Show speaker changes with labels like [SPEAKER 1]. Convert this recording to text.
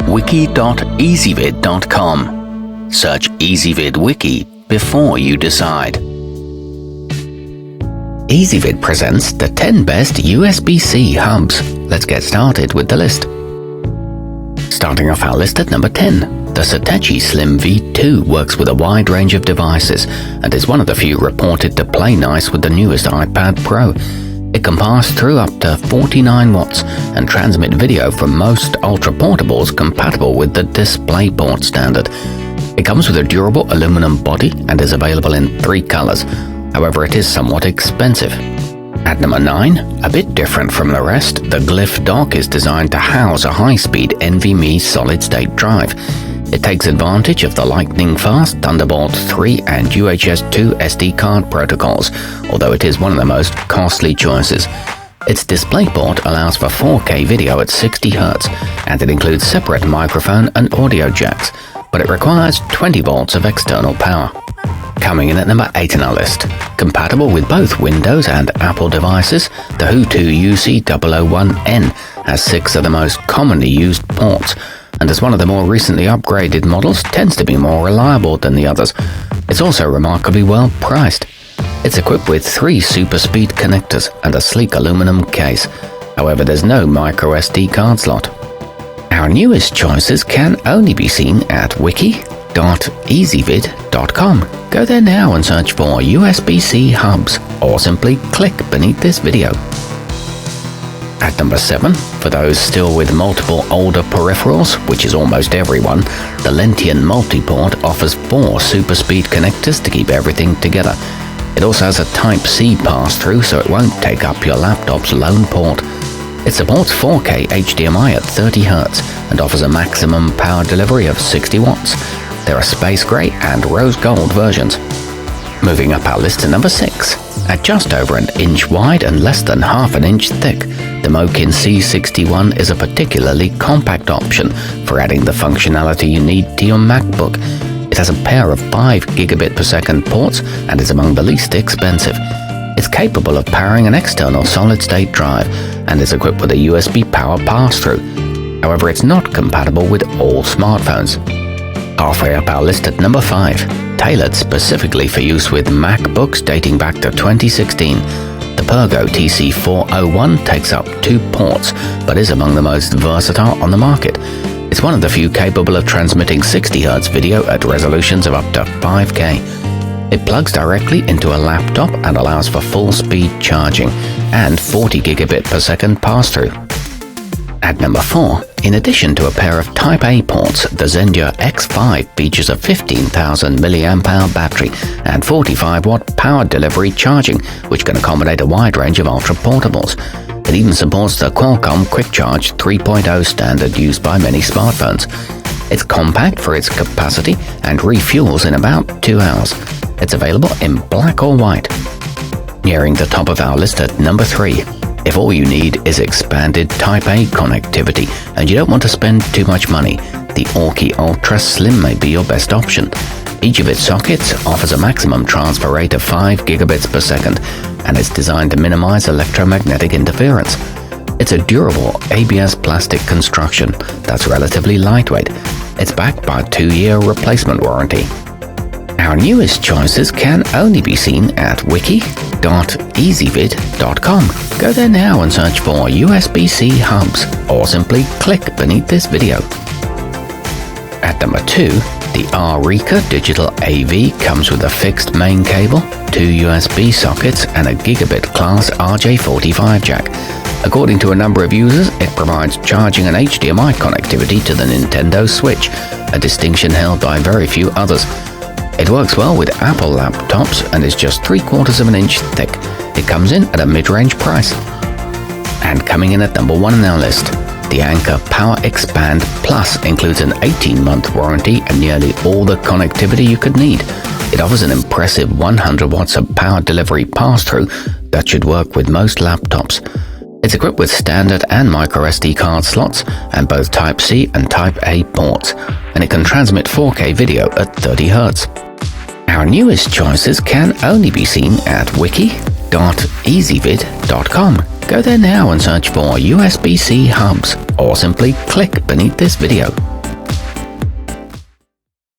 [SPEAKER 1] wiki.ezvid.com. Search Ezvid Wiki before you decide. Ezvid presents the 10 best USB-C hubs. Let's get started with the list. Starting off our list at number 10, the Satechi Slim V2 works with a wide range of devices and is one of the few reported to play nice with the newest iPad Pro. It can pass through up to 49 watts and transmit video from most ultra-portables compatible with the DisplayPort standard. It comes with a durable aluminum body and is available in 3 colors. However, it is somewhat expensive. At number 9, a bit different from the rest, the Glyph dock is designed to house a high-speed NVMe solid-state drive. It takes advantage of the lightning-fast Thunderbolt 3 and UHS 2 SD card protocols, although it is one of the most costly choices. Its DisplayPort allows for 4K video at 60 Hz, and it includes separate microphone and audio jacks, but it requires 20 volts of external power. Coming in at number 8 on our list, compatible with both Windows and Apple devices, the Hutu UC001N has 6 of the most commonly used ports, and as one of the more recently upgraded models, tends to be more reliable than the others. It's also remarkably well priced. It's equipped with 3 super speed connectors and a sleek aluminum case. However, there's no micro SD card slot. Our newest choices can only be seen at wiki.ezvid.com. Go there now and search for USB-C hubs, or simply click beneath this video. At number 7, for those still with multiple older peripherals, which is almost everyone, the Lentian Multiport offers 4 super speed connectors to keep everything together. It also has a Type-C pass-through, so it won't take up your laptop's lone port. It supports 4K HDMI at 30 Hz and offers a maximum power delivery of 60 watts. There are space grey and rose gold versions. Moving up our list to number 6. At just over an inch wide and less than half an inch thick, the Mokin C61 is a particularly compact option for adding the functionality you need to your MacBook. It has a pair of 5 gigabit per second ports and is among the least expensive. It's capable of powering an external solid-state drive and is equipped with a USB power pass-through. However, it's not compatible with all smartphones. Halfway up our list at number 5, tailored specifically for use with MacBooks dating back to 2016, the Pergo TC401 takes up 2 ports, but is among the most versatile on the market. It's one of the few capable of transmitting 60 Hz video at resolutions of up to 5K. It plugs directly into a laptop and allows for full-speed charging and 40 gigabit per second pass-through. At number 4, in addition to a pair of Type-A ports, the Zendia X5 features a 15,000 mAh battery and 45-watt power delivery charging, which can accommodate a wide range of ultra-portables. It even supports the Qualcomm Quick Charge 3.0 standard used by many smartphones. It's compact for its capacity and refuels in about 2 hours. It's available in black or white. Nearing the top of our list at number 3. If all you need is expanded Type-A connectivity and you don't want to spend too much money, the Aukey Ultra Slim may be your best option. Each of its sockets offers a maximum transfer rate of 5 gigabits per second, and it's designed to minimize electromagnetic interference. It's a durable ABS plastic construction that's relatively lightweight. It's backed by a 2-year replacement warranty. Our newest choices can only be seen at wiki.ezvid.com. Go there now and search for USB-C hubs, or simply click beneath this video. At number 2, the Arika Digital AV comes with a fixed main cable, 2 USB sockets, and a gigabit-class RJ45 jack. According to a number of users, it provides charging and HDMI connectivity to the Nintendo Switch, a distinction held by very few others. It works well with Apple laptops and is just 3/4 of an inch thick. It comes in at a mid-range price. And coming in at number 1 on our list, the Anker Power Expand Plus includes an 18-month warranty and nearly all the connectivity you could need. It offers an impressive 100 watts of power delivery pass-through that should work with most laptops. It's equipped with standard and micro SD card slots and both Type-C and Type-A ports, and it can transmit 4K video at 30 Hz. Our newest choices can only be seen at wiki.ezvid.com. Go there now and search for USB-C hubs, or simply click beneath this video.